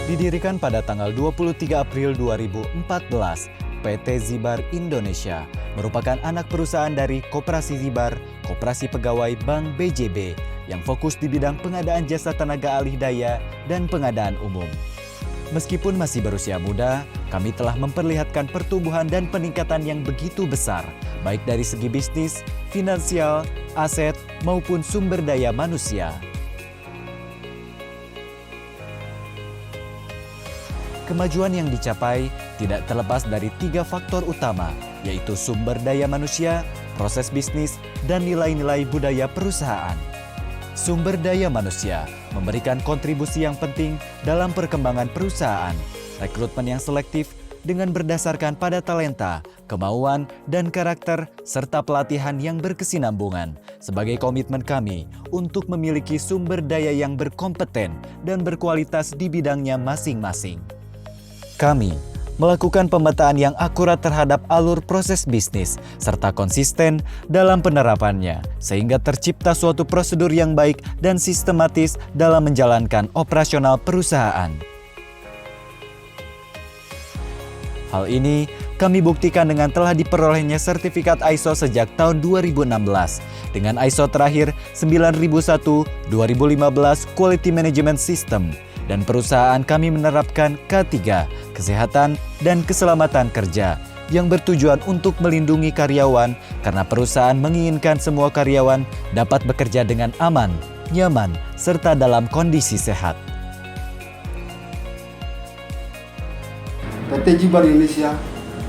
Didirikan pada tanggal 23 April 2014, PT Zibar Indonesia merupakan anak perusahaan dari Koperasi Zibar, Koperasi Pegawai Bank BJB, yang fokus di bidang pengadaan jasa tenaga alih daya dan pengadaan umum. Meskipun masih berusia muda, kami telah memperlihatkan pertumbuhan dan peningkatan yang begitu besar, baik dari segi bisnis, finansial, aset, maupun sumber daya manusia. Kemajuan yang dicapai tidak terlepas dari 3 faktor utama, yaitu sumber daya manusia, proses bisnis, dan nilai-nilai budaya perusahaan. Sumber daya manusia memberikan kontribusi yang penting dalam perkembangan perusahaan. Rekrutmen yang selektif dengan berdasarkan pada talenta, kemauan, dan karakter, serta pelatihan yang berkesinambungan sebagai komitmen kami untuk memiliki sumber daya yang berkompeten dan berkualitas di bidangnya masing-masing. Kami melakukan pemetaan yang akurat terhadap alur proses bisnis serta konsisten dalam penerapannya sehingga tercipta suatu prosedur yang baik dan sistematis dalam menjalankan operasional perusahaan. Hal ini kami buktikan dengan telah diperolehnya sertifikat ISO sejak tahun 2016 dengan ISO terakhir 9001-2015 Quality Management System. Dan perusahaan kami menerapkan K3, kesehatan dan keselamatan kerja, yang bertujuan untuk melindungi karyawan karena perusahaan menginginkan semua karyawan dapat bekerja dengan aman, nyaman, serta dalam kondisi sehat. PT Zibar Indonesia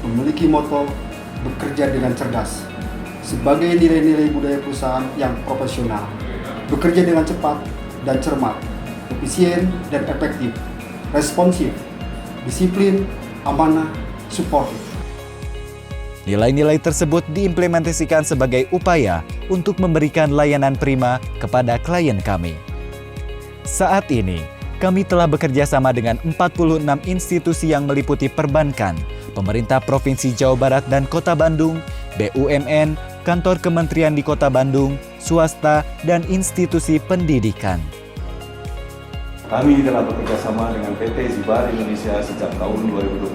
memiliki moto bekerja dengan cerdas sebagai nilai-nilai budaya perusahaan yang profesional, bekerja dengan cepat dan cermat, efisien dan efektif, responsif, disiplin, amanah, suportif. Nilai-nilai tersebut diimplementasikan sebagai upaya untuk memberikan layanan prima kepada klien kami. Saat ini, kami telah bekerja sama dengan 46 institusi yang meliputi perbankan, pemerintah Provinsi Jawa Barat dan Kota Bandung, BUMN, kantor kementerian di Kota Bandung, swasta, dan institusi pendidikan. Kami telah bekerja sama dengan PT Zibar Indonesia sejak tahun 2012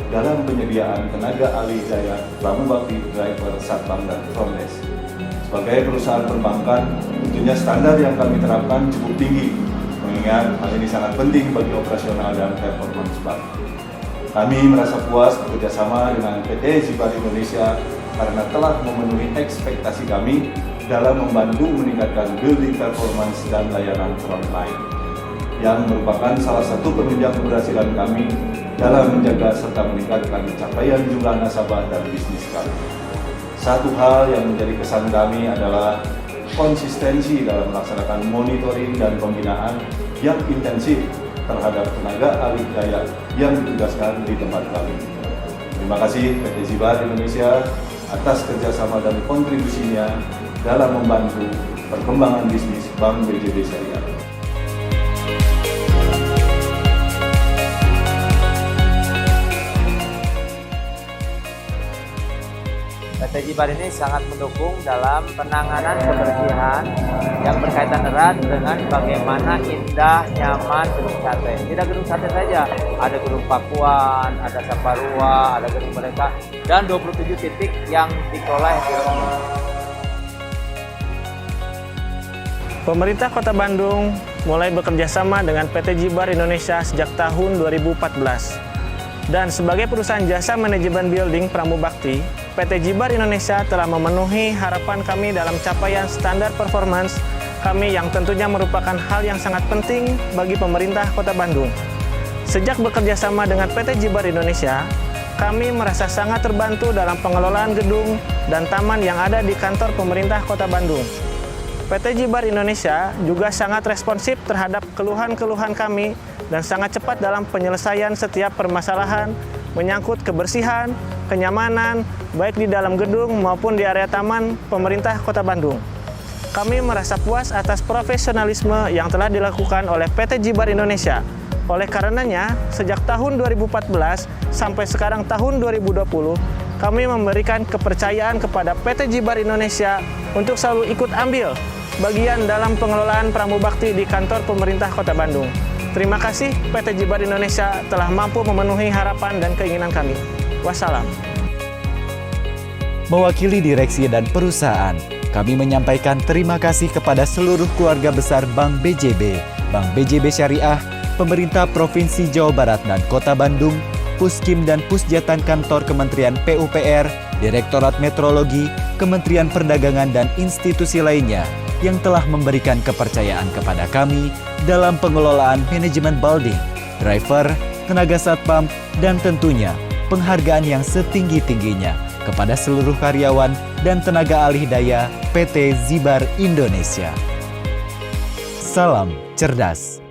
dalam penyediaan tenaga alih daya, pramubakti, driver, satpam, dan front desk. Sebagai perusahaan perbankan, tentunya standar yang kami terapkan cukup tinggi, mengingat hal ini sangat penting bagi operasional dan performance bank. Kami merasa puas bekerja sama dengan PT Zibar Indonesia karena telah memenuhi ekspektasi kami dalam membantu meningkatkan building performance dan layanan frontline, yang merupakan salah satu penunjang keberhasilan kami dalam menjaga serta meningkatkan capaian jumlah nasabah dan bisnis kami. Satu hal yang menjadi kesan kami adalah konsistensi dalam melaksanakan monitoring dan pembinaan yang intensif terhadap tenaga alih daya yang ditugaskan di tempat kami. Terima kasih PT Zibar Indonesia atas kerjasama dan kontribusinya dalam membantu perkembangan bisnis Bank BJB Syariah. PT Zibar ini sangat mendukung dalam penanganan kebersihan yang berkaitan erat dengan bagaimana indah, nyaman gedung sate. Tidak gedung sate saja, ada gedung Pakuan, ada Saparua, ada gedung mereka, dan 27 titik yang dikelola. Pemerintah Kota Bandung mulai bekerja sama dengan PT Zibar Indonesia sejak tahun 2014. Dan sebagai perusahaan jasa manajemen building Pramubakti, PT Zibar Indonesia telah memenuhi harapan kami dalam capaian standar performance kami yang tentunya merupakan hal yang sangat penting bagi pemerintah Kota Bandung. Sejak bekerja sama dengan PT Zibar Indonesia, kami merasa sangat terbantu dalam pengelolaan gedung dan taman yang ada di kantor pemerintah Kota Bandung. PT Zibar Indonesia juga sangat responsif terhadap keluhan-keluhan kami dan sangat cepat dalam penyelesaian setiap permasalahan menyangkut kebersihan, kenyamanan, baik di dalam gedung maupun di area taman pemerintah Kota Bandung. Kami merasa puas atas profesionalisme yang telah dilakukan oleh PT Zibar Indonesia. Oleh karenanya, sejak tahun 2014 sampai sekarang tahun 2020, kami memberikan kepercayaan kepada PT Zibar Indonesia untuk selalu ikut ambil bagian dalam pengelolaan Pramubakti di kantor pemerintah Kota Bandung. Terima kasih PT Jibar Indonesia telah mampu memenuhi harapan dan keinginan kami. Wassalam. Mewakili direksi dan perusahaan, kami menyampaikan terima kasih kepada seluruh keluarga besar Bank BJB, Bank BJB Syariah, pemerintah Provinsi Jawa Barat dan Kota Bandung, Puskim dan Pusjatan Kantor Kementerian PUPR, Direktorat Metrologi, Kementerian Perdagangan dan institusi lainnya yang telah memberikan kepercayaan kepada kami dalam pengelolaan manajemen building, driver, tenaga satpam, dan tentunya penghargaan yang setinggi-tingginya kepada seluruh karyawan dan tenaga alih daya PT Zibar Indonesia. Salam cerdas.